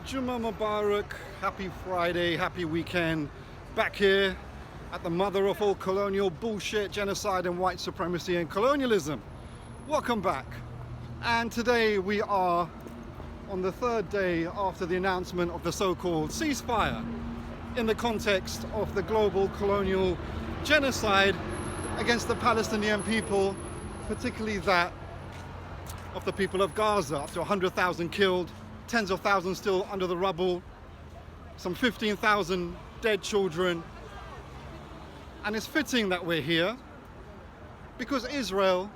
Juma Mubarak, happy Friday, happy weekend. Back here at the mother of all colonial bullshit, genocide and white supremacy and colonialism. Welcome back. And today we are on the third day after the announcement of the so-called ceasefire in the context of the global colonial genocide against the Palestinian people, particularly that of the people of Gaza. Up to 100,000 killed, tens of thousands still under the rubble, some 15,000 dead children. And it's fitting that we're here because Israel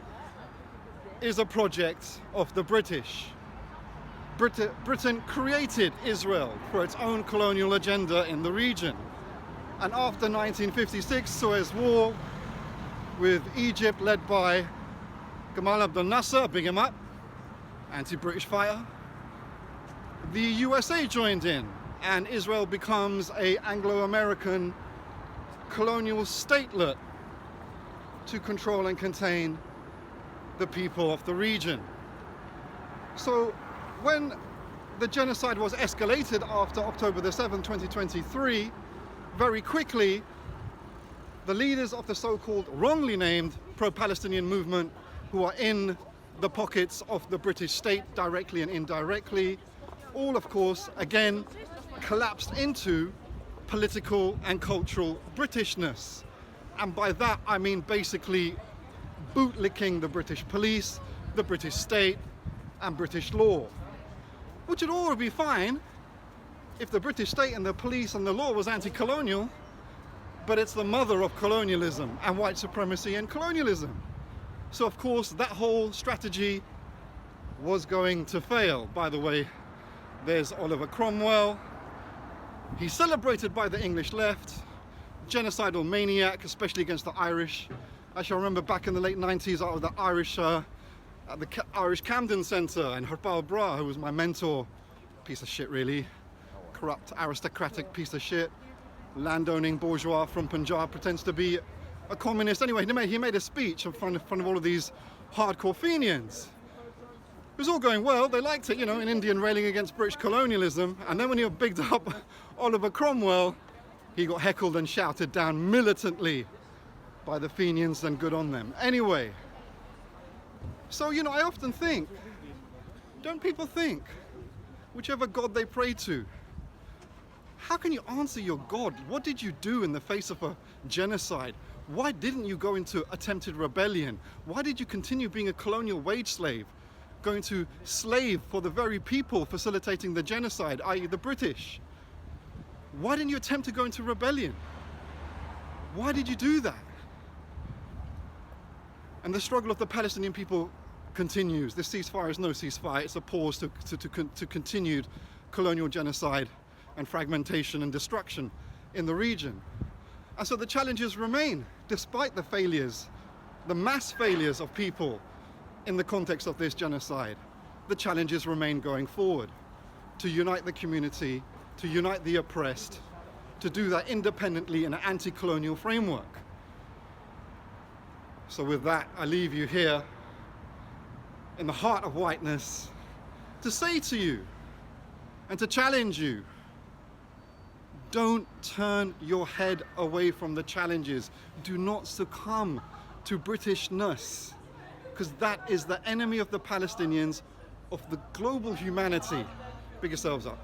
is a project of the British. Britain created Israel for its own colonial agenda in the region. And after 1956 Suez War, with Egypt led by Gamal Abdel Nasser, big him up, anti-British fighter, the USA joined in and Israel becomes an Anglo-American colonial statelet to control and contain the people of the region. So when the genocide was escalated after October the 7th, 2023, very quickly the leaders of the so-called wrongly named pro-Palestinian movement, who are in the pockets of the British state directly and indirectly, all of course again collapsed into political and cultural Britishness. And by that I mean basically bootlicking the British police, the British state and British law. Which would all be fine if the British state and the police and the law was anti-colonial, but it's the mother of colonialism and white supremacy and colonialism. So of course that whole strategy was going to fail. By the way, there's Oliver Cromwell. He's celebrated by the English left, genocidal maniac, especially against the Irish. Actually, I remember back in the late 90s, I was at the Irish Camden Centre, and Harpal Bra, who was my mentor, piece of shit really, corrupt, aristocratic piece of shit, landowning bourgeois from Punjab, pretends to be a communist. Anyway, he made a speech in front of all of these hardcore Fenians. It was all going well, they liked it, you know, an Indian railing against British colonialism, and then when he bigged up Oliver Cromwell, he got heckled and shouted down militantly by the Fenians, and good on them. Anyway, so, you know, I often think, don't people think, whichever God they pray to, how can you answer your God? What did you do in the face of a genocide? Why didn't you go into attempted rebellion? Why did you continue being a colonial wage slave, going to slave for the very people facilitating the genocide, i.e. the British? Why didn't you attempt to go into rebellion? Why did you do that? And the struggle of the Palestinian people continues. This ceasefire is no ceasefire, it's a pause to continued colonial genocide and fragmentation and destruction in the region. And so the challenges remain, despite the failures, the mass failures of people in the context of this genocide. The challenges remain going forward, to unite the community, to unite the oppressed, to do that independently in an anti-colonial framework. So with that, I leave you here in the heart of whiteness to say to you and to challenge you, don't turn your head away from the challenges. Do not succumb to Britishness, because that is the enemy of the Palestinians, of the global humanity. Big yourselves up.